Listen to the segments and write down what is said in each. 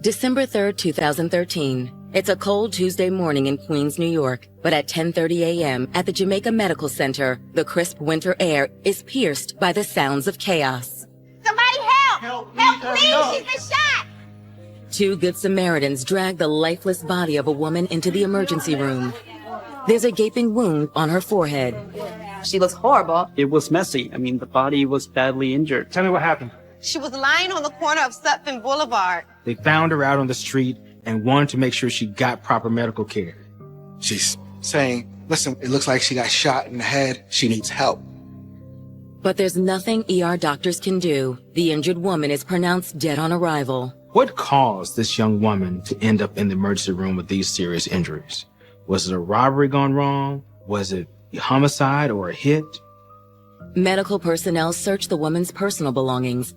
December 3rd, 2013. It's a cold Tuesday morning in Queens, New York, but at 10:30 a.m. at the Jamaica Medical Center, the crisp winter air is pierced by the sounds of chaos. Somebody help! Help, please! She's been shot! Two Good Samaritans drag the lifeless body of a woman into the emergency room. There's a gaping wound on her forehead. She looks horrible. It was messy. I mean, the body was badly injured. Tell me what happened. She was lying on the corner of Sutphin Boulevard. They found her out on the street and wanted to make sure she got proper medical care. She's saying, listen, it looks like she got shot in the head. She needs help. But there's nothing ER doctors can do. The injured woman is pronounced dead on arrival. What caused this young woman to end up in the emergency room with these serious injuries? Was it a robbery gone wrong? Was it a homicide or a hit? Medical personnel search the woman's personal belongings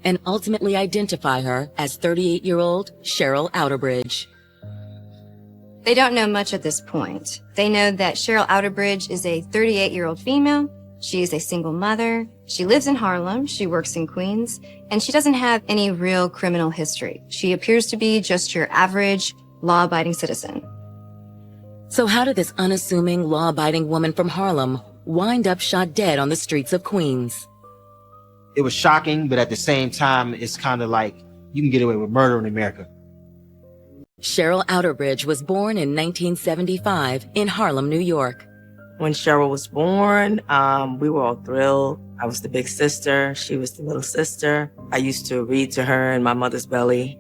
and ultimately identify her as 38-year-old Cheryl Outerbridge. They don't know much at this point. They know that Cheryl Outerbridge is a 38-year-old female. She is a single mother. She lives in Harlem. She works in Queens. And she doesn't have any real criminal history. She appears to be just your average law-abiding citizen. So how did this unassuming, law-abiding woman from Harlem wind up shot dead on the streets of Queens? It was shocking, but at the same time, it's kind of like you can get away with murder in America. Cheryl Outerbridge was born in 1975 in Harlem, New York. When Cheryl was born, we were all thrilled. I was the big sister. She was the little sister. I used to read to her in my mother's belly.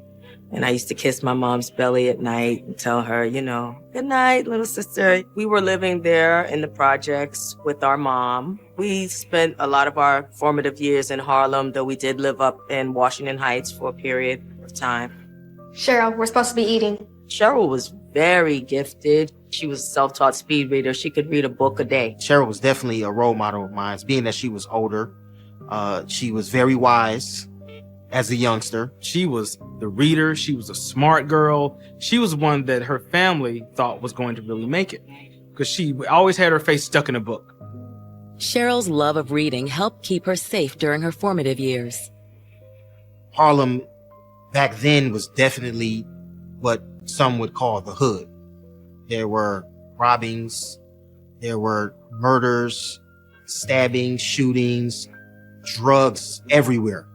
And I used to kiss my mom's belly at night and tell her, you know, good night, little sister. We were living there in the projects with our mom. We spent a lot of our formative years in Harlem, though we did live up in Washington Heights for a period of time. Cheryl, we're supposed to be eating. Cheryl was very gifted. She was a self-taught speed reader. She could read a book a day. Cheryl was definitely a role model of mine, being that she was older. She was very wise as a youngster. She was the reader. She was a smart girl. She was one that her family thought was going to really make it because she always had her face stuck in a book. Cheryl's love of reading helped keep her safe during her formative years. Harlem back then was definitely what some would call the hood. There were robbings, there were murders, stabbings, shootings, drugs everywhere.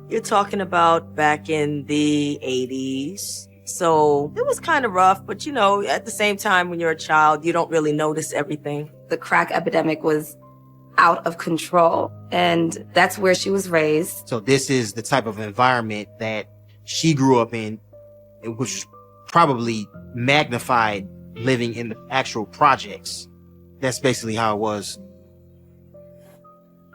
You're talking about back in the 80s. So it was kind of rough, but you know, at the same time, when you're a child, you don't really notice everything. The crack epidemic was out of control, and that's where she was raised. So this is the type of environment that she grew up in, which probably magnified living in the actual projects. That's basically how it was.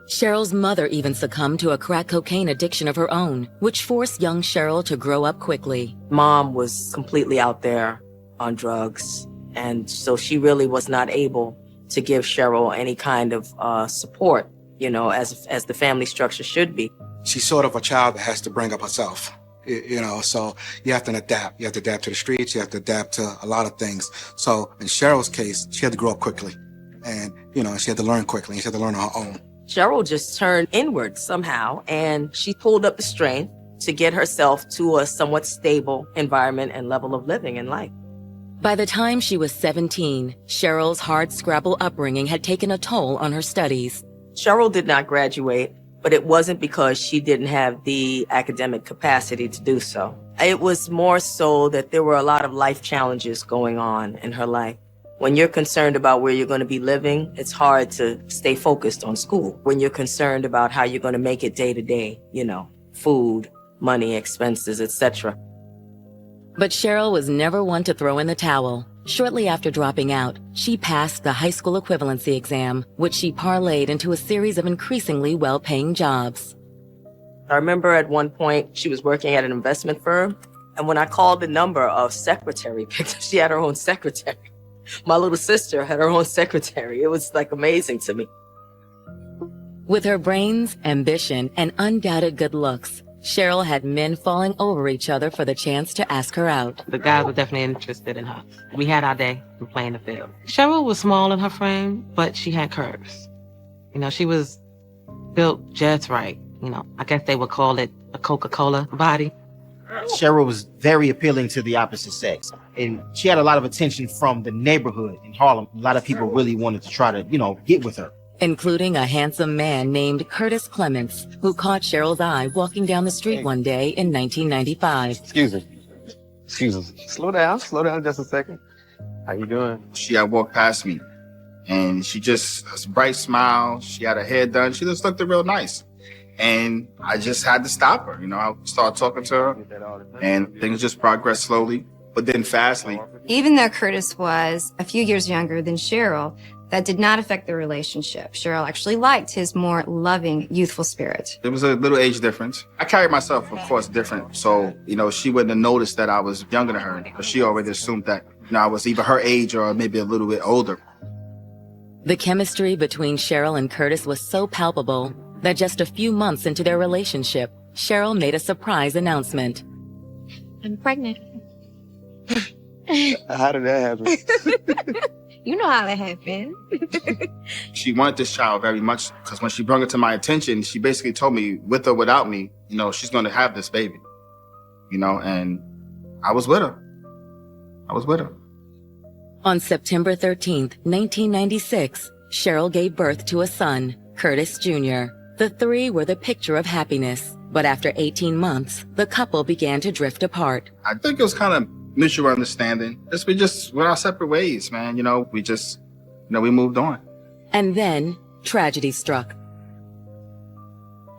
Cheryl's mother even succumbed to a crack cocaine addiction of her own, which forced young Cheryl to grow up quickly. Mom was completely out there on drugs, and so she really was not able to give Cheryl any kind of support, you know, as the family structure should be. She's sort of a child that has to bring up herself, you know, so you have to adapt. You have to adapt to the streets. You have to adapt to a lot of things. So in Cheryl's case, she had to grow up quickly, and, you know, she had to learn quickly, and she had to learn on her own. Cheryl just turned inward somehow, and she pulled up the strength to get herself to a somewhat stable environment and level of living in life. By the time she was 17, Cheryl's hard-scrabble upbringing had taken a toll on her studies. Cheryl did not graduate, but it wasn't because she didn't have the academic capacity to do so. It was more so that there were a lot of life challenges going on in her life. When you're concerned about where you're going to be living, it's hard to stay focused on school. When you're concerned about how you're going to make it day to day, you know, food, money, expenses, etc. But Cheryl was never one to throw in the towel. Shortly after dropping out, she passed the high school equivalency exam, which she parlayed into a series of increasingly well-paying jobs. I remember at one point she was working at an investment firm, and when I called the number of secretary, she had her own secretary. My little sister had her own secretary. It was like amazing to me. With her brains, ambition, and undoubted good looks, Cheryl had men falling over each other for the chance to ask her out. The guys were definitely interested in her. We had our day from playing the field. Cheryl was small in her frame, but she had curves. You know, she was built just right. You know, I guess they would call it a Coca-Cola body. Cheryl was very appealing to the opposite sex. And she had a lot of attention from the neighborhood in Harlem. A lot of people really wanted to try to, get with her. Including a handsome man named Curtis Clements, who caught Cheryl's eye walking down the street one day in 1995. Excuse me. Slow down just a second. How you doing? She had walked past me, and she just, a bright smile. She had her hair done. She just looked real nice. And I just had to stop her. I started talking to her, and things just progressed slowly, but then fastly. Even though Curtis was a few years younger than Cheryl, that did not affect their relationship. Cheryl actually liked his more loving, youthful spirit. There was a little age difference. I carried myself, of course, different. So, she wouldn't have noticed that I was younger than her, but she already assumed that, I was either her age or maybe a little bit older. The chemistry between Cheryl and Curtis was so palpable that just a few months into their relationship, Cheryl made a surprise announcement. I'm pregnant. How did that happen? You know how that happened. She wanted this child very much because when she brought it to my attention, she basically told me, with or without me, she's going to have this baby. And I was with her. On September 13th, 1996, Cheryl gave birth to a son, Curtis Jr. The three were the picture of happiness, but after 18 months, the couple began to drift apart. I think it was kind of mutual understanding. We just went our separate ways, man. We just, we moved on. And then tragedy struck.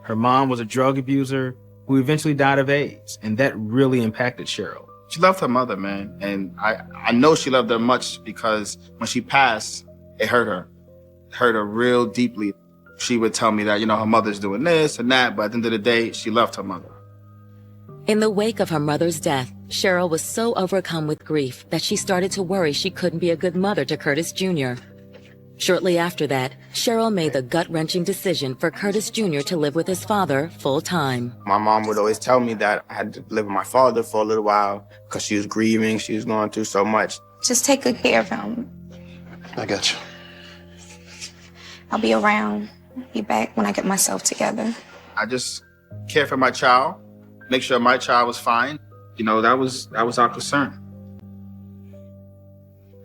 Her mom was a drug abuser who eventually died of AIDS, and that really impacted Cheryl. She loved her mother, man, and I know she loved her much because when she passed, it hurt her real deeply. She would tell me that, her mother's doing this and that, but at the end of the day, she loved her mother. In the wake of her mother's death, Cheryl was so overcome with grief that she started to worry she couldn't be a good mother to Curtis Jr. Shortly after that, Cheryl made the gut-wrenching decision for Curtis Jr. to live with his father full-time. My mom would always tell me that I had to live with my father for a little while because she was grieving. She was going through so much. Just take good care of him. I got you. I'll be around. Be back when I get myself together. I just cared for my child, make sure my child was fine. That was our concern.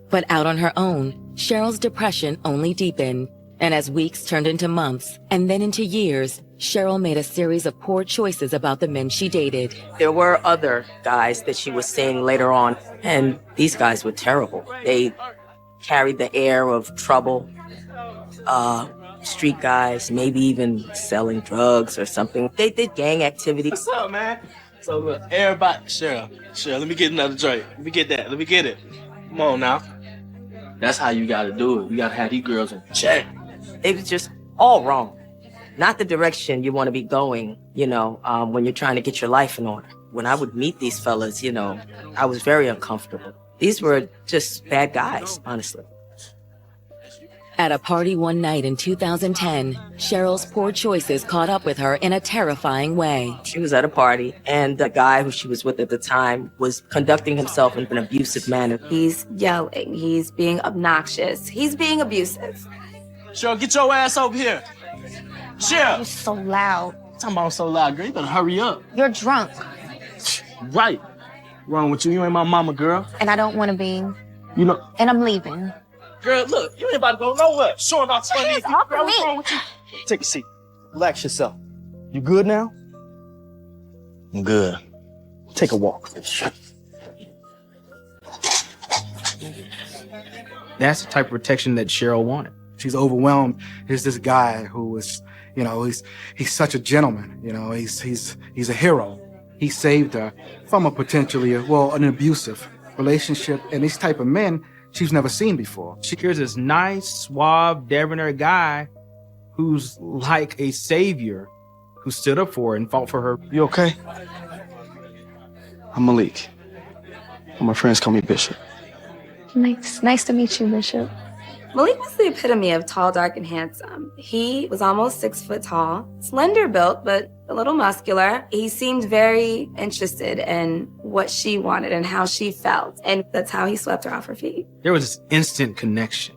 But out on her own, Cheryl's depression only deepened. And as weeks turned into months and then into years, Cheryl made a series of poor choices about the men she dated. There were other guys that she was seeing later on, and these guys were terrible. They carried the air of trouble, street guys, maybe even selling drugs or something. They did gang activity. What's up, man? So look, everybody, Cheryl, let me get another drink. Let me get it. Come on now. That's how you gotta do it. You gotta have these girls in check. It was just all wrong. Not the direction you want to be going, when you're trying to get your life in order. When I would meet these fellas, I was very uncomfortable. These were just bad guys, honestly. At a party one night in 2010, Cheryl's poor choices caught up with her in a terrifying way. She was at a party, and the guy who she was with at the time was conducting himself in an abusive manner. He's yelling. He's being obnoxious. He's being abusive. Cheryl, get your ass over here. Cheryl! You're so loud. Talking about so loud, girl. You better hurry up. You're drunk. Right. Wrong with you. You ain't my mama, girl. And I don't want to be. And I'm leaving. Girl, look, you ain't about to go nowhere. Showing off 20. Hands off of me. What's wrong with you? Take a seat. Relax yourself. You good now? I'm good. Take a walk. That's the type of protection that Cheryl wanted. She's overwhelmed. There's this guy who is, he's such a gentleman. He's a hero. He saved her from a potentially, an abusive relationship. And these type of men she's never seen before. Here's this nice, suave, debonair guy who's like a savior who stood up for her and fought for her. You okay? I'm Malik. My friends call me Bishop. Nice to meet you, Bishop. Malik was the epitome of tall, dark, and handsome. He was almost 6 foot tall, slender built, but a little muscular. He seemed very interested in what she wanted and how she felt. And that's how he swept her off her feet. There was this instant connection.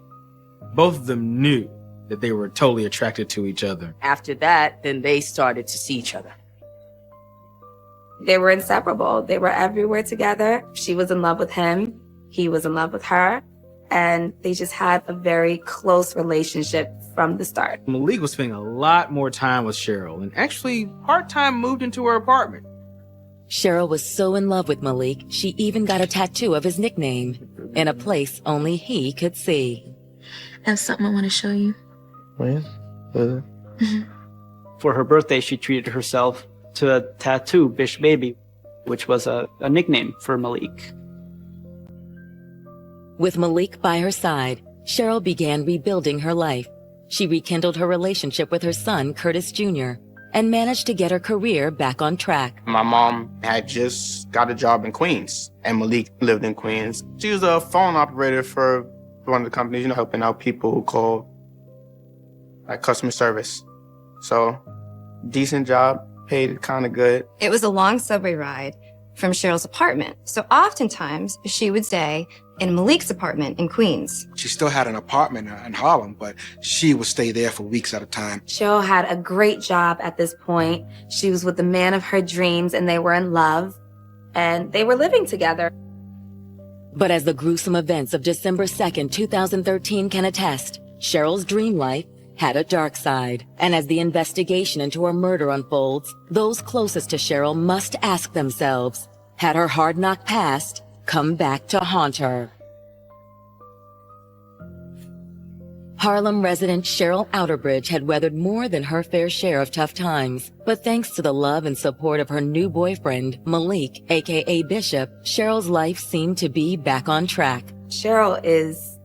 Both of them knew that they were totally attracted to each other. After that, then they started to see each other. They were inseparable. They were everywhere together. She was in love with him. He was in love with her. And they just had a very close relationship from the start. Malik was spending a lot more time with Cheryl and actually part-time moved into her apartment. Cheryl was so in love with Malik, she even got a tattoo of his nickname in a place only he could see. I have something I want to show you. For her birthday, she treated herself to a tattoo, Bish Baby, which was a nickname for Malik. With Malik by her side, Cheryl began rebuilding her life. She rekindled her relationship with her son, Curtis Jr., and managed to get her career back on track. My mom had just got a job in Queens, and Malik lived in Queens. She was a phone operator for one of the companies, helping out people who call, like customer service. So, decent job, paid kind of good. It was a long subway ride from Cheryl's apartment. So oftentimes she would stay in Malik's apartment in Queens. She still had an apartment in Harlem, but she would stay there for weeks at a time. Cheryl had a great job at this point. She was with the man of her dreams and they were in love and they were living together. But as the gruesome events of December 2nd, 2013 can attest, Cheryl's dream life had a dark side. And as the investigation into her murder unfolds, those closest to Cheryl must ask themselves, had her hard knock past come back to haunt her? Harlem resident Cheryl Outerbridge had weathered more than her fair share of tough times. But thanks to the love and support of her new boyfriend, Malik, aka Bishop, Cheryl's life seemed to be back on track. Cheryl is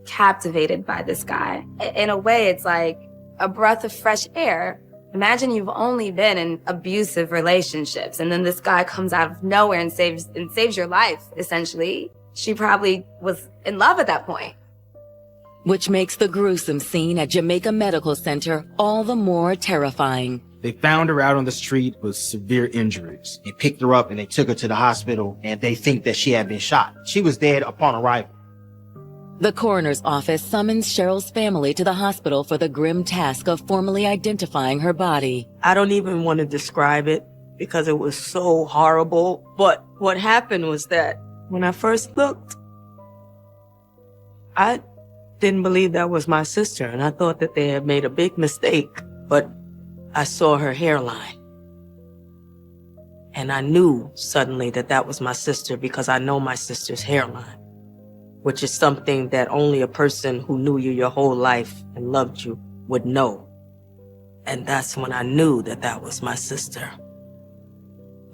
captivated by this guy. In a way, it's like a breath of fresh air. Imagine you've only been in abusive relationships, and then this guy comes out of nowhere and saves your life, essentially. She probably was in love at that point. Which makes the gruesome scene at Jamaica Medical Center all the more terrifying. They found her out on the street with severe injuries. They picked her up and they took her to the hospital, and they think that she had been shot. She was dead upon arrival. The coroner's office summons Cheryl's family to the hospital for the grim task of formally identifying her body. I don't even want to describe it because it was so horrible. But what happened was that when I first looked, I didn't believe that was my sister, and I thought that they had made a big mistake. But I saw her hairline. And I knew suddenly that that was my sister because I know my sister's hairline, which is something that only a person who knew you your whole life and loved you would know. And that's when I knew that that was my sister.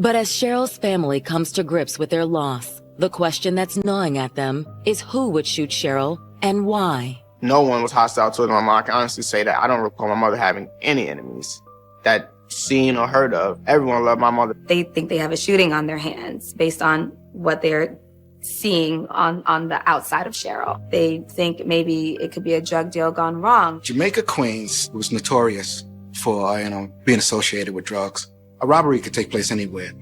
But as Cheryl's family comes to grips with their loss, the question that's gnawing at them is who would shoot Cheryl and why? No one was hostile to my mom. I can honestly say that I don't recall my mother having any enemies that seen or heard of. Everyone loved my mother. They think they have a shooting on their hands based on what they're seeing on the outside of Cheryl. They think maybe it could be a drug deal gone wrong. Jamaica, Queens was notorious for, being associated with drugs. A robbery could take place anywhere.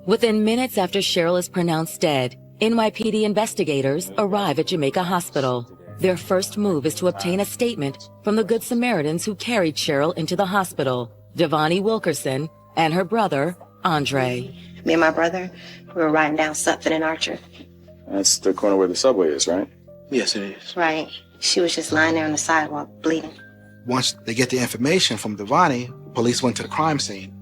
Within minutes after Cheryl is pronounced dead, NYPD investigators arrive at Jamaica Hospital. Their first move is to obtain a statement from the Good Samaritans who carried Cheryl into the hospital, Devani Wilkerson and her brother, Andre. Me and my brother, we were riding down Sutphin and Archer. That's the corner where the subway is, right? Yes, it is. Right. She was just lying there on the sidewalk, bleeding. Once they get the information from Devani, police went to the crime scene.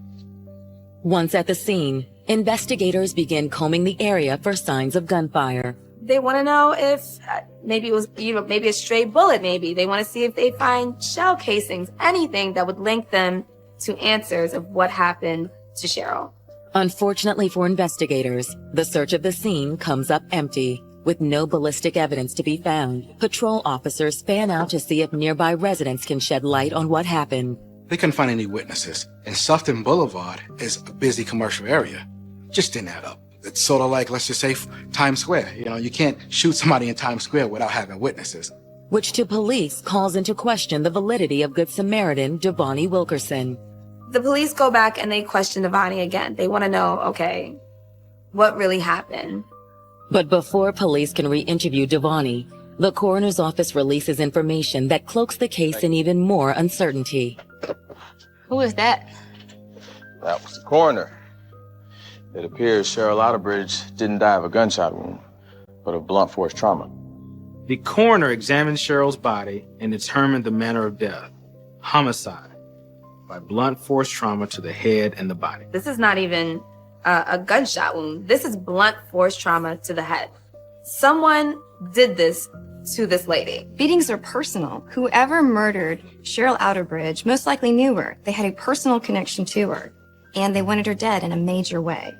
Once at the scene, investigators begin combing the area for signs of gunfire. They want to know if maybe it was, maybe a stray bullet, maybe. They want to see if they find shell casings, anything that would link them to answers of what happened to Cheryl. Unfortunately for investigators, the search of the scene comes up empty. With no ballistic evidence to be found, patrol officers fan out to see if nearby residents can shed light on what happened. They couldn't find any witnesses. And Sutphin Boulevard is a busy commercial area. Just didn't add up. It's sort of like, let's just say, Times Square. You can't shoot somebody in Times Square without having witnesses. Which to police calls into question the validity of Good Samaritan Devani Wilkerson. The police go back and they question Devani again. They want to know, okay, what really happened? But before police can re-interview Devani, the coroner's office releases information that cloaks the case in even more uncertainty. Who is that? That was the coroner. It appears Cheryl Outerbridge didn't die of a gunshot wound, but of blunt force trauma. The coroner examined Cheryl's body and determined the manner of death: homicide by blunt force trauma to the head and the body. This is not even a gunshot wound. This is blunt force trauma to the head. Someone did this to this lady. Beatings are personal. Whoever murdered Cheryl Outerbridge most likely knew her. They had a personal connection to her, and they wanted her dead in a major way.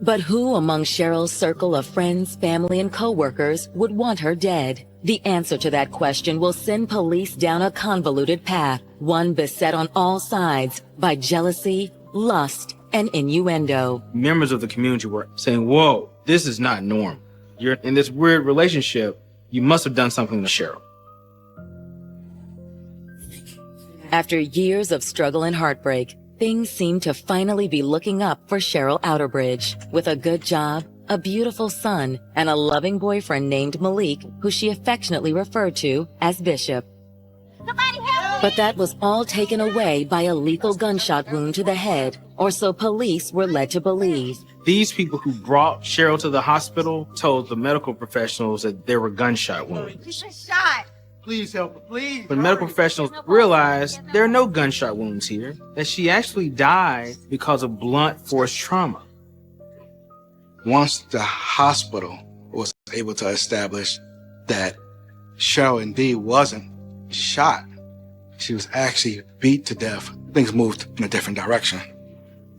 But who among Cheryl's circle of friends, family, and co-workers would want her dead? The answer to that question will send police down a convoluted path, one beset on all sides by jealousy, lust, and innuendo. Members of the community were saying, whoa, this is not normal. You're in this weird relationship. You must have done something to Cheryl. After years of struggle and heartbreak, things seem to finally be looking up for Cheryl Outerbridge. With a good job, a beautiful son, and a loving boyfriend named Malik, who she affectionately referred to as Bishop. But that was all taken away by a lethal gunshot wound to the head, or so police were led to believe. These people who brought Cheryl to the hospital told the medical professionals that there were gunshot wounds. Shot. Please help her, please. But medical professionals realized there are no gunshot wounds here, that she actually died because of blunt force trauma. Once the hospital was able to establish that Cheryl indeed wasn't shot, she was actually beat to death, things moved in a different direction.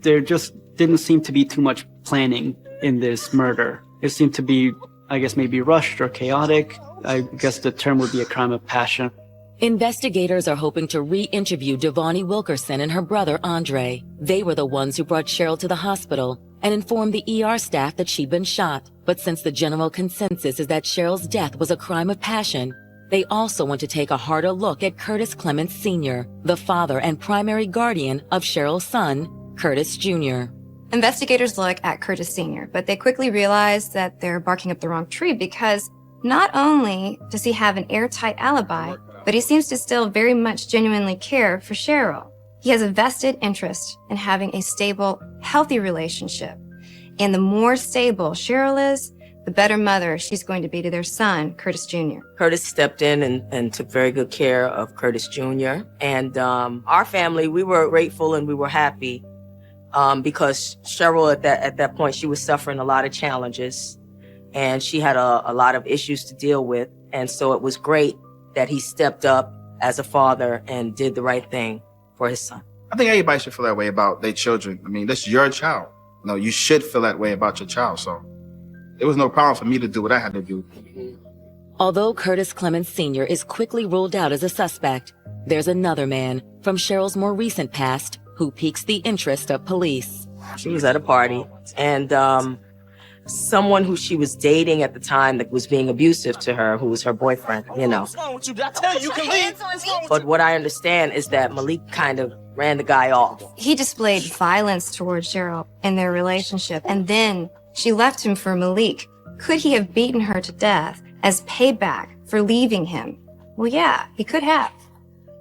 There just didn't seem to be too much planning in this murder. It seemed to be, I guess, maybe rushed or chaotic. I guess the term would be a crime of passion. Investigators are hoping to re-interview Devani Wilkerson and her brother Andre. They were the ones who brought Cheryl to the hospital and informed the ER staff that she'd been shot. But since the general consensus is that Cheryl's death was a crime of passion, they also want to take a harder look at Curtis Clements Sr., the father and primary guardian of Cheryl's son, Curtis Jr. Investigators look at Curtis Sr., but they quickly realize that they're barking up the wrong tree because not only does he have an airtight alibi, but he seems to still very much genuinely care for Cheryl. He has a vested interest in having a stable, healthy relationship. And the more stable Cheryl is, the better mother she's going to be to their son, Curtis Jr. Curtis stepped in and took very good care of Curtis Jr. And our family, we were grateful and we were happy because Cheryl at that point, she was suffering a lot of challenges and she had a lot of issues to deal with. And so it was great that he stepped up as a father and did the right thing for his son. I think everybody should feel that way about their children. I mean, that's your child. You know, you should feel that way about your child. So it was no problem for me to do what I had to do. Although Curtis Clements Sr. is quickly ruled out as a suspect, there's another man from Cheryl's more recent past who piques the interest of police. She was at a party and someone who she was dating at the time that was being abusive to her, who was her boyfriend, you know. What's wrong with you? Did I tell you you can leave? But what I understand is that Malik kind of ran the guy off. He displayed violence towards Cheryl in their relationship, and then she left him for Malik. Could he have beaten her to death as payback for leaving him? Well, yeah, he could have.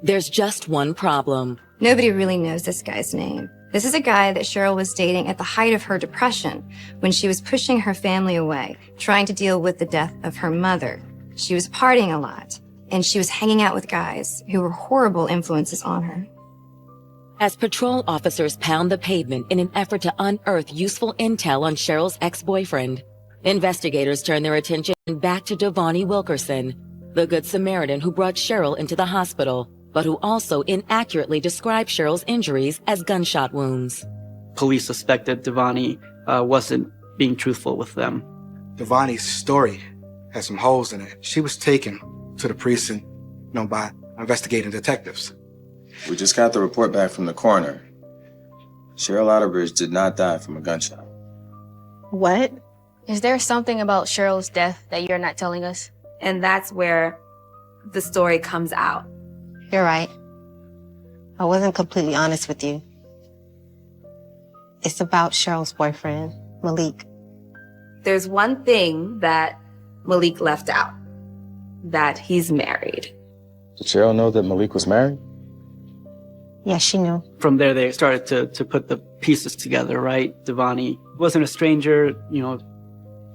There's just one problem. Nobody really knows this guy's name. This is a guy that Cheryl was dating at the height of her depression, when she was pushing her family away, trying to deal with the death of her mother. She was partying a lot, and she was hanging out with guys who were horrible influences on her. As patrol officers pound the pavement in an effort to unearth useful intel on Cheryl's ex-boyfriend, investigators turn their attention back to Devani Wilkerson, the Good Samaritan who brought Cheryl into the hospital, but who also inaccurately described Cheryl's injuries as gunshot wounds. Police suspected Devani wasn't being truthful with them. Devani's story has some holes in it. She was taken to the precinct, by investigating detectives. We just got the report back from the coroner. Cheryl Outerbridge did not die from a gunshot. What? Is there something about Cheryl's death that you're not telling us? And that's where the story comes out. You're right. I wasn't completely honest with you. It's about Cheryl's boyfriend, Malik. There's one thing that Malik left out, that he's married. Did Cheryl know that Malik was married? Yes, she knew. From there, they started to put the pieces together, right? Devani wasn't a stranger,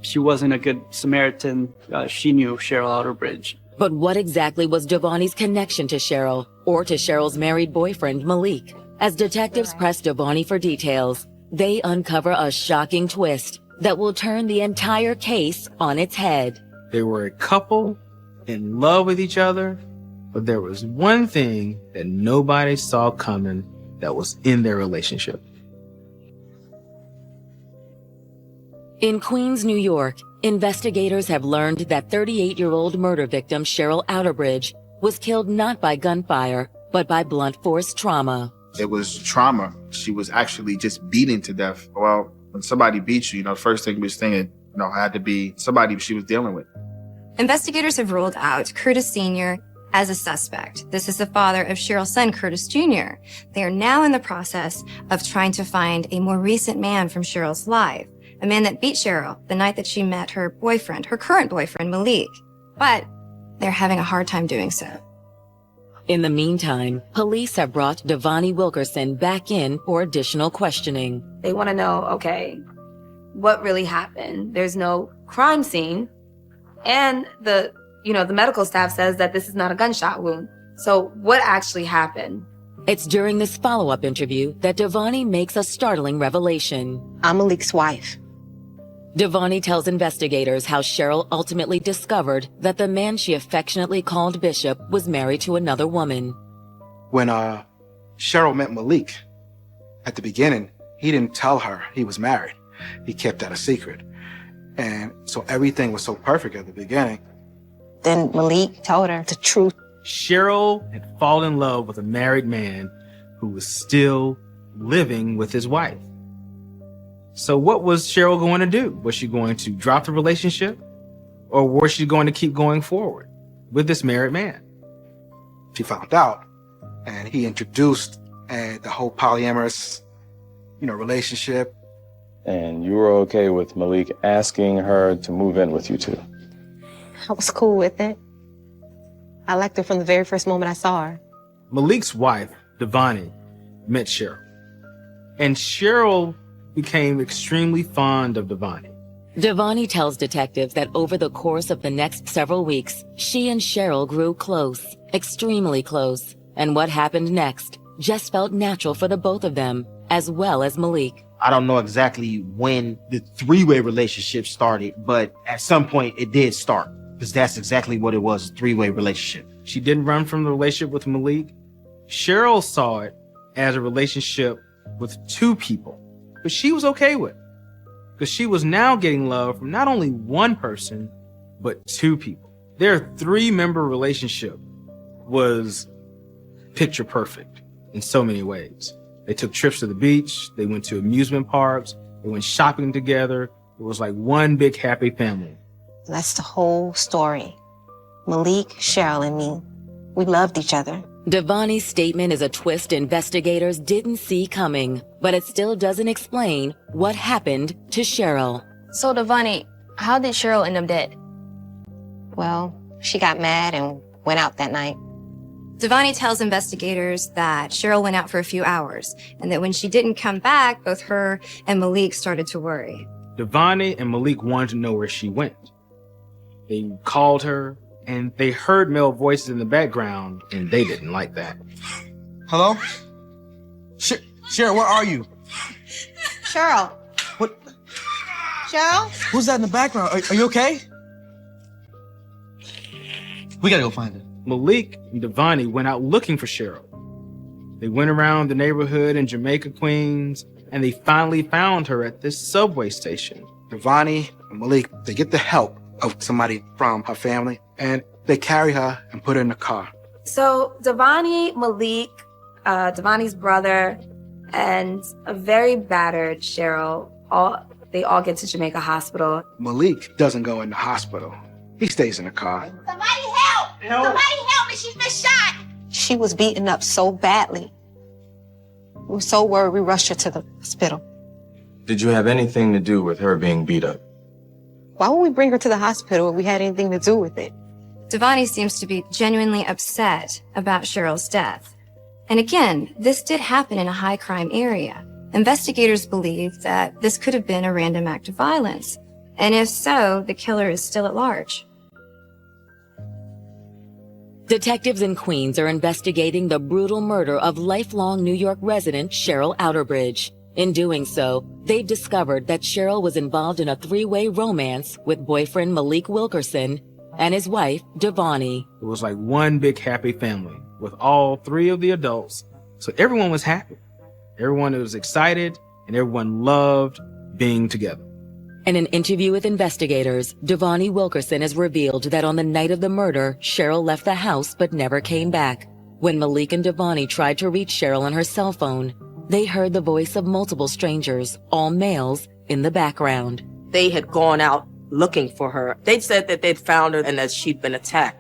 she wasn't a good Samaritan. She knew Cheryl Outerbridge. But what exactly was Devani's connection to Cheryl or to Cheryl's married boyfriend, Malik? As detectives press Devani for details, they uncover a shocking twist that will turn the entire case on its head. They were a couple in love with each other, but there was one thing that nobody saw coming that was in their relationship. In Queens, New York, investigators have learned that 38-year-old murder victim Cheryl Outerbridge was killed not by gunfire, but by blunt force trauma. It was trauma. She was actually just beaten to death. Well, when somebody beats you, the first thing we was thinking, had to be somebody she was dealing with. Investigators have ruled out Curtis Sr. as a suspect. This is the father of Cheryl's son, Curtis Jr. They are now in the process of trying to find a more recent man from Cheryl's life, a man that beat Cheryl the night that she met her boyfriend, her current boyfriend, Malik. But they're having a hard time doing so. In the meantime, police have brought Devani Wilkerson back in for additional questioning. They want to know, okay, what really happened? There's no crime scene. And the medical staff says that this is not a gunshot wound. So what actually happened? It's during this follow-up interview that Devani makes a startling revelation. I'm Malik's wife. Devani tells investigators how Cheryl ultimately discovered that the man she affectionately called Bishop was married to another woman. When Cheryl met Malik, at the beginning, he didn't tell her he was married. He kept that a secret. And so everything was so perfect at the beginning. Then Malik told her the truth. Cheryl had fallen in love with a married man who was still living with his wife. So what was Cheryl going to do? Was she going to drop the relationship? Or was she going to keep going forward with this married man? She found out, and he introduced the whole polyamorous, relationship. And you were okay with Malik asking her to move in with you two? I was cool with it. I liked her from the very first moment I saw her. Malik's wife, Devani, met Cheryl. And Cheryl became extremely fond of Devani. Devani tells detectives that over the course of the next several weeks, she and Cheryl grew close, extremely close. And what happened next just felt natural for the both of them, as well as Malik. I don't know exactly when the three-way relationship started, but at some point it did start, because that's exactly what it was, a three-way relationship. She didn't run from the relationship with Malik. Cheryl saw it as a relationship with two people, but she was okay with it, because she was now getting love from not only one person, but two people. Their three-member relationship was picture perfect in so many ways. They took trips to the beach. They went to amusement parks. They went shopping together. It was like one big happy family. That's the whole story. Malik, Cheryl, and me, we loved each other. Devani's statement is a twist investigators didn't see coming, but it still doesn't explain what happened to Cheryl. So, Devani, how did Cheryl end up dead? Well, she got mad and went out that night. Devani tells investigators that Cheryl went out for a few hours, and that when she didn't come back, both her and Malik started to worry. Devani and Malik wanted to know where she went. They called her, and they heard male voices in the background, and they didn't like that. Hello? Cheryl, where are you? Cheryl. What? Cheryl? Who's that in the background? Are you okay? We gotta go find her. Malik and Devani went out looking for Cheryl. They went around the neighborhood in Jamaica, Queens, and they finally found her at this subway station. Devani and Malik, they get the help of somebody from her family, and they carry her and put her in the car. So Devani, Malik, Devani's brother, and a very battered Cheryl, they all get to Jamaica Hospital. Malik doesn't go in the hospital. He stays in the car. Somebody help! Somebody help me! She's been shot! She was beaten up so badly. We were so worried we rushed her to the hospital. Did you have anything to do with her being beat up? Why would we bring her to the hospital if we had anything to do with it? Devani seems to be genuinely upset about Cheryl's death. And again, this did happen in a high crime area. Investigators believe that this could have been a random act of violence. And if so, the killer is still at large. Detectives in Queens are investigating the brutal murder of lifelong New York resident Cheryl Outerbridge. In doing so, they've discovered that Cheryl was involved in a three-way romance with boyfriend Malik Wilkerson and his wife, Devani. It was like one big happy family with all three of the adults. So everyone was happy. Everyone was excited and everyone loved being together. In an interview with investigators, Devani Wilkerson has revealed that on the night of the murder, Cheryl left the house but never came back. When Malik and Devani tried to reach Cheryl on her cell phone, they heard the voice of multiple strangers, all males, in the background. They had gone out looking for her. They'd said that they'd found her and that she'd been attacked.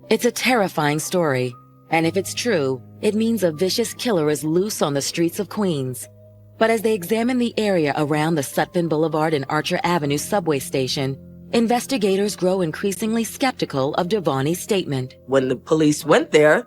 It's a terrifying story, and if it's true, it means a vicious killer is loose on the streets of Queens. But as they examine the area around the Sutphin Boulevard and Archer Avenue subway station, investigators grow increasingly skeptical of Devani's statement. When the police went there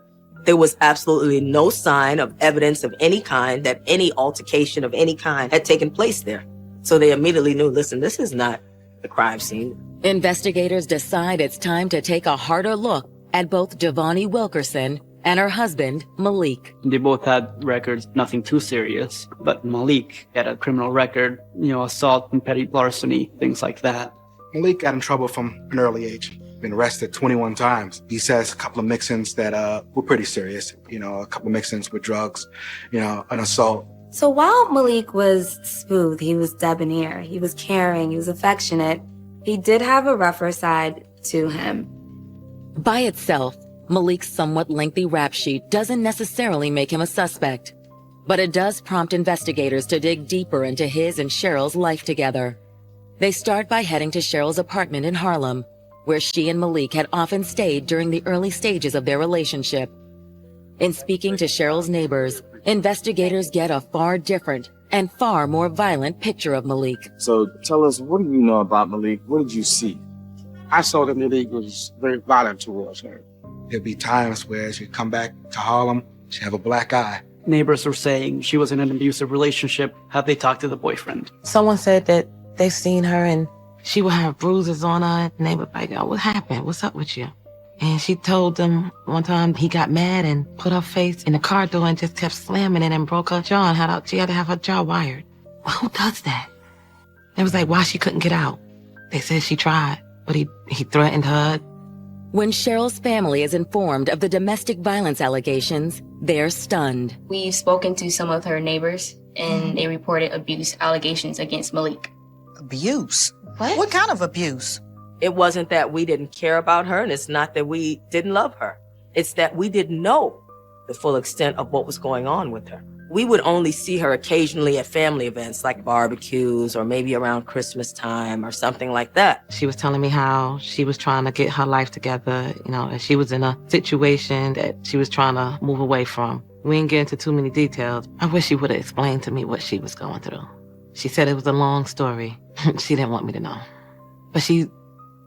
was absolutely no sign of evidence of any kind that any altercation of any kind had taken place there. So they immediately knew, listen, this is not the crime scene. Investigators decide it's time to take a harder look at both Devani Wilkerson and her husband, Malik. They both had records, nothing too serious, but Malik had a criminal record, assault and petty larceny, things like that. Malik got in trouble from an early age. Been arrested 21 times. He says a couple of mix-ins that were pretty serious. A couple of mix-ins with drugs, an assault. So while Malik was smooth, he was debonair, he was caring, he was affectionate, he did have a rougher side to him. By itself, Malik's somewhat lengthy rap sheet doesn't necessarily make him a suspect, but it does prompt investigators to dig deeper into his and Cheryl's life together. They start by heading to Cheryl's apartment in Harlem, where she and Malik had often stayed during the early stages of their relationship. In speaking to Cheryl's neighbors, investigators get a far different and far more violent picture of Malik. So tell us, what do you know about Malik? What did you see? I saw that Malik was very violent towards her. There'd be times where she'd come back to Harlem, she'd have a black eye. Neighbors were saying she was in an abusive relationship. Have they talked to the boyfriend? Someone said that they've seen her and she would have bruises on her, and they would be like, oh, what happened? What's up with you? And she told them one time he got mad and put her face in the car door and just kept slamming it and broke her jaw and she had to have her jaw wired. Well, who does that? It was like why she couldn't get out. They said she tried, but he threatened her. When Cheryl's family is informed of the domestic violence allegations, they're stunned. We've spoken to some of her neighbors, and they reported abuse allegations against Malik. Abuse? What kind of abuse? It wasn't that we didn't care about her, and it's not that we didn't love her. It's that we didn't know the full extent of what was going on with her. We would only see her occasionally at family events like barbecues or maybe around Christmas time or something like that. She was telling me how she was trying to get her life together, and she was in a situation that she was trying to move away from. We didn't get into too many details. I wish she would have explained to me what she was going through. She said it was a long story. She didn't want me to know. But she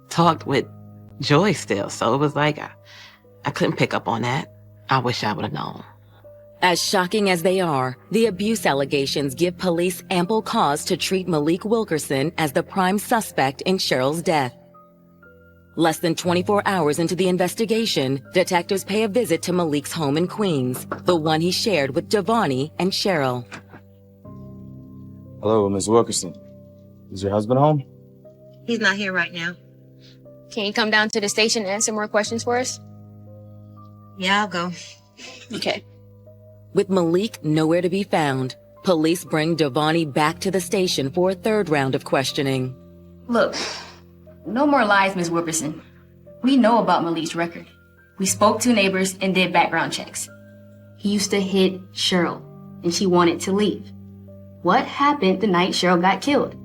talked with joy still, so it was like I couldn't pick up on that. I wish I would have known. As shocking as they are, the abuse allegations give police ample cause to treat Malik Wilkerson as the prime suspect in Cheryl's death. Less than 24 hours into the investigation, detectives pay a visit to Malik's home in Queens, the one he shared with Devani and Cheryl. Hello, Ms. Wilkerson. Is your husband home? He's not here right now. Can you come down to the station and answer more questions for us? Yeah, I'll go. Okay. With Malik nowhere to be found, police bring Devani back to the station for a third round of questioning. Look, no more lies, Ms. Wilkerson. We know about Malik's record. We spoke to neighbors and did background checks. He used to hit Cheryl, and she wanted to leave. What happened the night Cheryl got killed?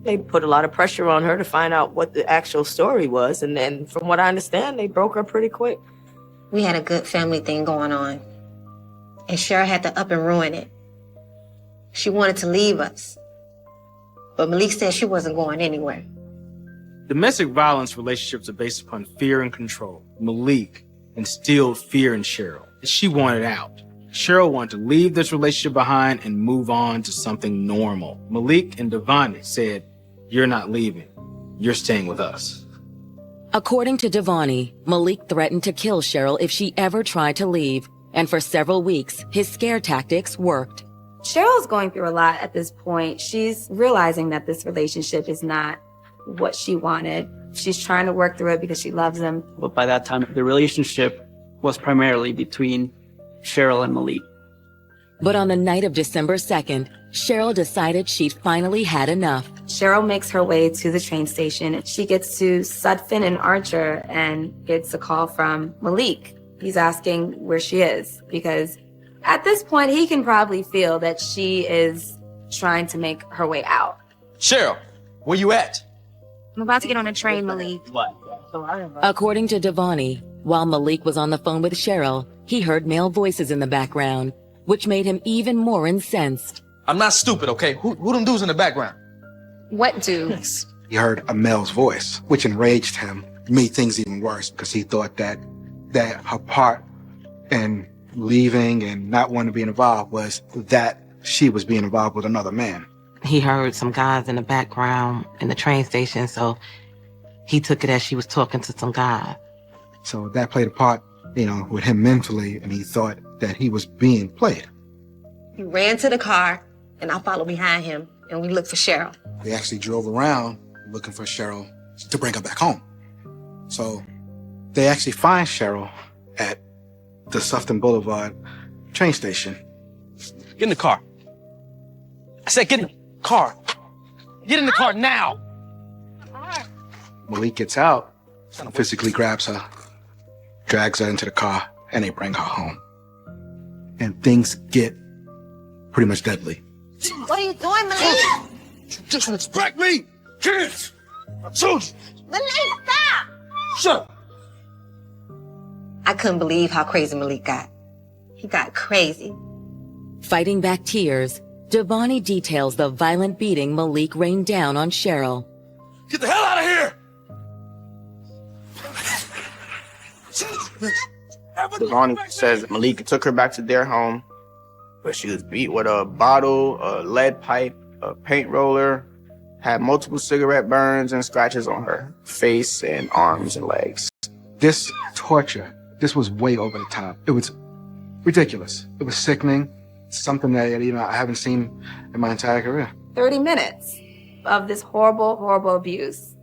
They put a lot of pressure on her to find out what the actual story was, and then from what I understand, they broke her pretty quick. We had a good family thing going on, and Cheryl had to up and ruin it. She wanted to leave us, but Malik said she wasn't going anywhere. Domestic violence relationships are based upon fear and control. Malik instilled fear in Cheryl. She wanted out. Cheryl wanted to leave this relationship behind and move on to something normal. Malik and Devani said, "You're not leaving. You're staying with us." According to Devani, Malik threatened to kill Cheryl if she ever tried to leave, and for several weeks, his scare tactics worked. Cheryl's going through a lot at this point. She's realizing that this relationship is not what she wanted. She's trying to work through it because she loves him. But by that time, the relationship was primarily between Cheryl and Malik. But on the night of December 2nd, Cheryl decided she'd finally had enough. Cheryl makes her way to the train station. She gets to Sutphin and Archer and gets a call from Malik. He's asking where she is because at this point, he can probably feel that she is trying to make her way out. Cheryl, where you at? I'm about to get on a train, Malik. What? According to Devani, while Malik was on the phone with Cheryl, he heard male voices in the background, which made him even more incensed. I'm not stupid, okay? Who them dudes in the background? What dudes? He heard a male's voice, which enraged him, made things even worse because he thought that her part in leaving and not wanting to be involved was that she was being involved with another man. He heard some guys in the background in the train station, so he took it as she was talking to some guy. So that played a part, with him mentally, and he thought that he was being played. He ran to the car, and I followed behind him, and we looked for Cheryl. They actually drove around looking for Cheryl to bring her back home. So they actually find Cheryl at the Sufton Boulevard train station. Get in the car. I said get in the car. Get in the car now. Malik gets out, physically grabs her, drags her into the car, and they bring her home. And things get pretty much deadly. What are you doing, Malik? Disrespect me! Kids! I told you! Malik, stop! Shut up! I couldn't believe how crazy Malik got. He got crazy. Fighting back tears, Devani details the violent beating Malik rained down on Cheryl. Get the hell out of here! Devani says that Malik took her back to their home, but she was beat with a bottle, a lead pipe, a paint roller, had multiple cigarette burns and scratches on her face and arms and legs. This torture, this was way over the top. It was ridiculous. It was sickening. Something that, I haven't seen in my entire career. 30 minutes of this horrible, horrible abuse.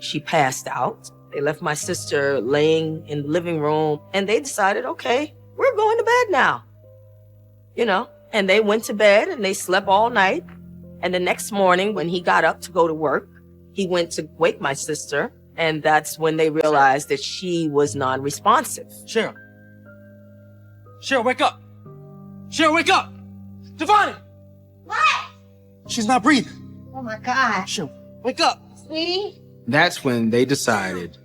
She passed out. They left my sister laying in the living room, and they decided, okay, we're going to bed now. And they went to bed and they slept all night. And the next morning when he got up to go to work, he went to wake my sister. And that's when they realized that she was non-responsive. Cheryl. Cheryl, wake up. Cheryl, wake up. Devani. What? She's not breathing. Oh my God. Cheryl, wake up. See? That's when they decided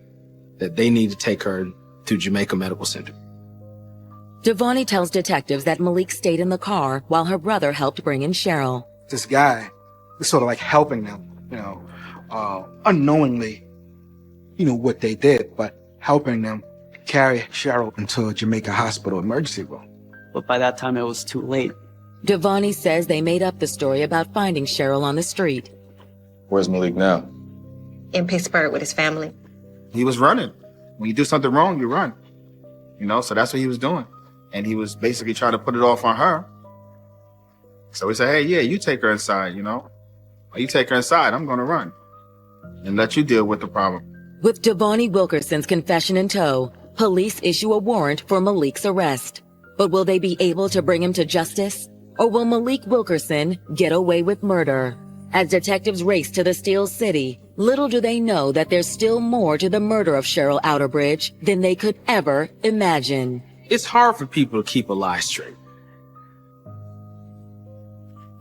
that they need to take her to Jamaica Medical Center. Devani tells detectives that Malik stayed in the car while her brother helped bring in Cheryl. This guy was sort of like helping them, unknowingly, what they did, but helping them carry Cheryl into a Jamaica hospital emergency room. But by that time, it was too late. Devani says they made up the story about finding Cheryl on the street. Where's Malik now? In Pittsburgh with his family. He was running. When you do something wrong, you run. So that's what he was doing. And he was basically trying to put it off on her. So we said, hey, yeah, you take her inside, Or you take her inside, I'm going to run. And let you deal with the problem. With Devani Wilkerson's confession in tow, police issue a warrant for Malik's arrest. But will they be able to bring him to justice? Or will Malik Wilkerson get away with murder? As detectives race to the Steel City, little do they know that there's still more to the murder of Cheryl Outerbridge than they could ever imagine. It's hard for people to keep a lie straight.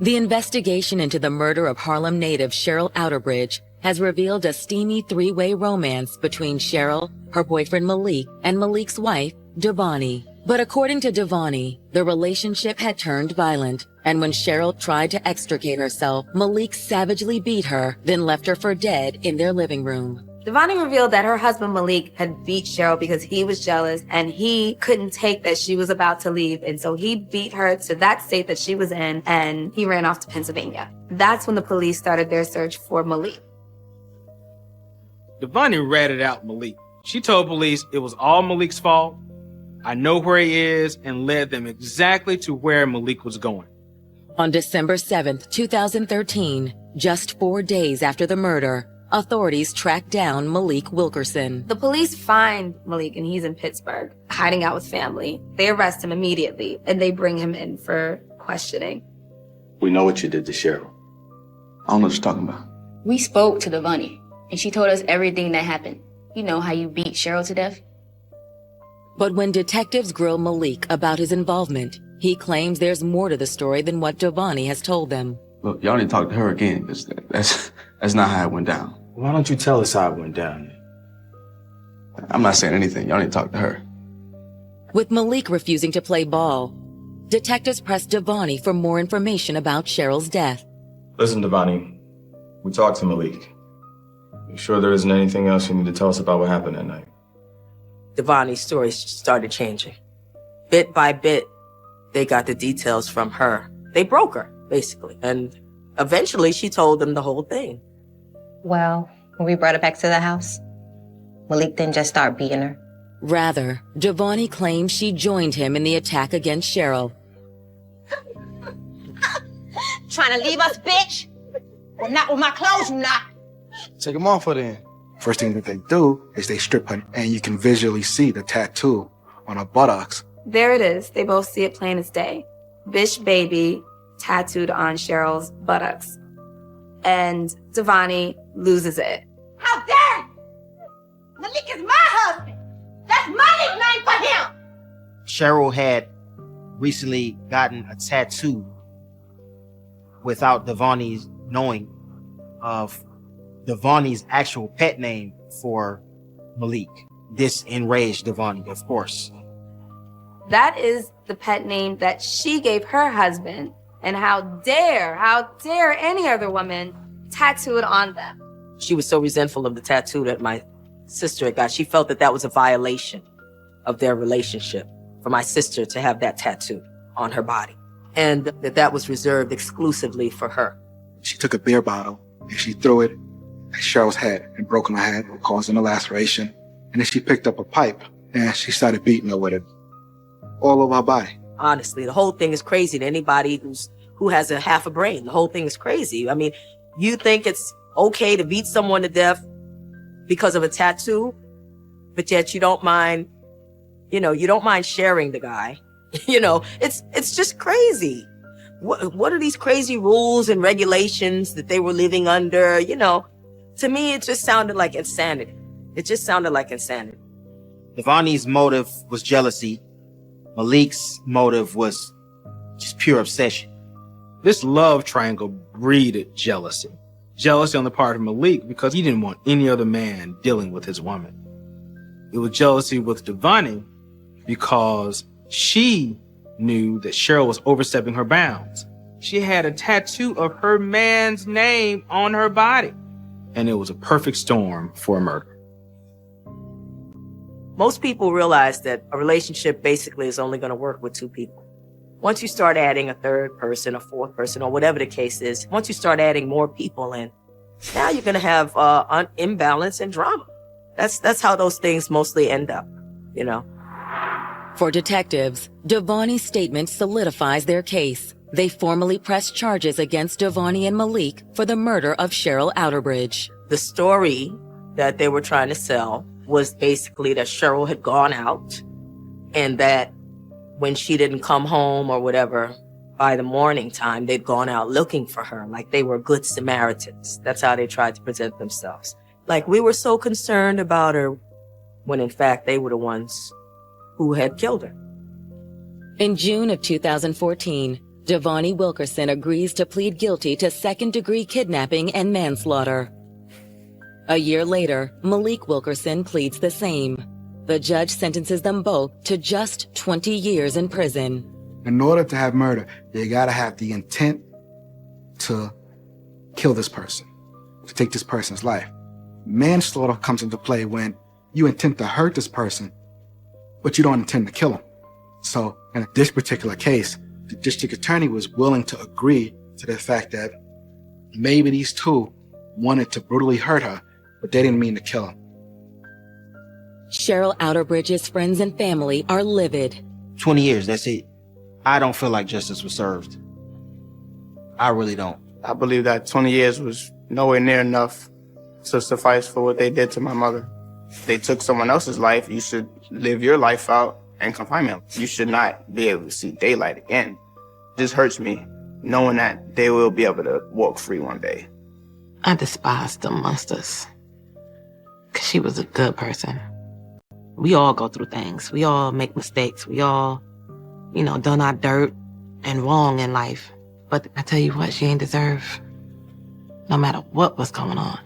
The investigation into the murder of Harlem native Cheryl Outerbridge has revealed a steamy three-way romance between Cheryl, her boyfriend Malik, and Malik's wife, Devani. But according to Devani, the relationship had turned violent, and when Cheryl tried to extricate herself, Malik savagely beat her, then left her for dead in their living room. Devani revealed that her husband Malik had beat Cheryl because he was jealous and he couldn't take that she was about to leave. And so he beat her to that state that she was in and he ran off to Pennsylvania. That's when the police started their search for Malik. Devani ratted out Malik. She told police it was all Malik's fault. I know where he is, and led them exactly to where Malik was going. On December 7th, 2013, just 4 days after the murder, authorities tracked down Malik Wilkerson. The police find Malik and he's in Pittsburgh, hiding out with family. They arrest him immediately and they bring him in for questioning. We know what you did to Cheryl. I don't know what you're talking about. We spoke to Devani, and she told us everything that happened. You know how you beat Cheryl to death? But when detectives grill Malik about his involvement, he claims there's more to the story than what Devani has told them. Look, y'all need to talk to her again, because that's not how it went down. Why don't you tell us how it went down? I'm not saying anything. Y'all need to talk to her. With Malik refusing to play ball, detectives pressed Devani for more information about Cheryl's death. Listen, Devani, we talked to Malik. You sure there isn't anything else you need to tell us about what happened that night? Devani's story started changing. Bit by bit, they got the details from her. They broke her, basically. And eventually she told them the whole thing. Well, when we brought her back to the house, Malik didn't just start beating her. Rather, Devani claims she joined him in the attack against Cheryl. Trying to leave us, bitch? Well, not with my clothes, you not. Take them off her then. First thing that they do is they strip her, and you can visually see the tattoo on her buttocks. There it is. They both see it plain as day. Bish baby tattooed on Cheryl's buttocks. And Devani loses it. How dare you? Malik is my husband. That's my nickname for him. Cheryl had recently gotten a tattoo without Devani's knowing of Devani's actual pet name for Malik. This enraged Devani, of course. That is the pet name that she gave her husband. And how dare any other woman tattoo it on them? She was so resentful of the tattoo that my sister had got. She felt that that was a violation of their relationship for my sister to have that tattoo on her body. And that was reserved exclusively for her. She took a beer bottle and she threw it at Cheryl's head and broke her head, causing a laceration. And then she picked up a pipe and she started beating her with it all over her body. Honestly, the whole thing is crazy to anybody who has a half a brain. The whole thing is crazy. I mean, you think it's okay to beat someone to death because of a tattoo, but yet you don't mind, you don't mind sharing the guy. It's just crazy. What are these crazy rules and regulations that they were living under? To me, it just sounded like insanity. Devani's motive was jealousy. Malik's motive was just pure obsession. This love triangle breeded jealousy. Jealousy on the part of Malik because he didn't want any other man dealing with his woman. It was jealousy with Devani because she knew that Cheryl was overstepping her bounds. She had a tattoo of her man's name on her body. And it was a perfect storm for a murder. Most people realize that a relationship basically is only going to work with two people. Once you start adding a third person, a fourth person, or whatever the case is, once you start adding more people in, now you're going to have imbalance and drama. That's how those things mostly end up, For detectives, Devani's statement solidifies their case. They formally pressed charges against Devani and Malik for the murder of Cheryl Outerbridge. The story that they were trying to sell was basically that Cheryl had gone out and that when she didn't come home or whatever, by the morning time, they'd gone out looking for her, like they were good Samaritans. That's how they tried to present themselves. Like we were so concerned about her, when in fact they were the ones who had killed her. In June of 2014, Devani Wilkerson agrees to plead guilty to second-degree kidnapping and manslaughter. A year later, Malik Wilkerson pleads the same. The judge sentences them both to just 20 years in prison. In order to have murder, you gotta have the intent to kill this person, to take this person's life. Manslaughter comes into play when you intend to hurt this person, but you don't intend to kill him. So in this particular case, the district attorney was willing to agree to the fact that maybe these two wanted to brutally hurt her, but they didn't mean to kill her. Cheryl Outerbridge's friends and family are livid. 20 years, that's it. I don't feel like justice was served. I really don't. I believe that 20 years was nowhere near enough to suffice for what they did to my mother. If they took someone else's life, you should live your life out in confinement. You should not be able to see daylight again. This hurts me, knowing that they will be able to walk free one day. I despise them monsters. Because she was a good person. We all go through things. We all make mistakes. We all, done our dirt and wrong in life. But I tell you what, she ain't deserve, no matter what was going on,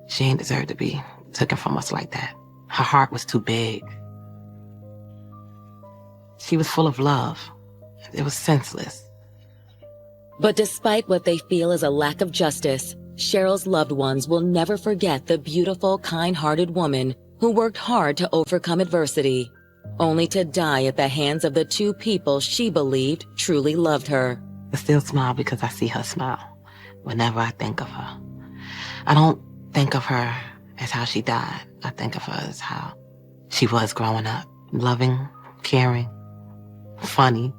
she ain't deserve to be taken from us like that. Her heart was too big. She was full of love. It was senseless. But despite what they feel is a lack of justice, Cheryl's loved ones will never forget the beautiful, kind-hearted woman who worked hard to overcome adversity, only to die at the hands of the two people she believed truly loved her. I still smile because I see her smile whenever I think of her. I don't think of her as how she died. I think of her as how she was growing up. Loving, caring, funny,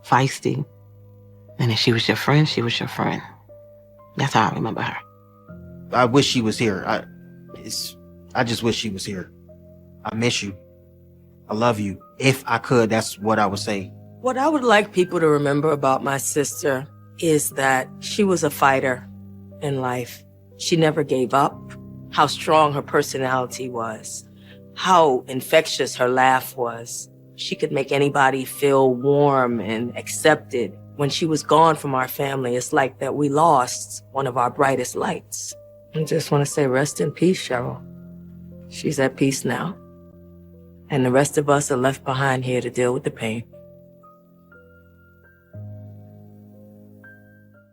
feisty. And if she was your friend, she was your friend. That's how I remember her. I wish she was here. I just wish she was here. I miss you. I love you. If I could, that's what I would say. What I would like people to remember about my sister is that she was a fighter in life. She never gave up. How strong her personality was. How infectious her laugh was. She could make anybody feel warm and accepted. When she was gone from our family, it's like that we lost one of our brightest lights. I just want to say rest in peace, Cheryl. She's at peace now. And the rest of us are left behind here to deal with the pain.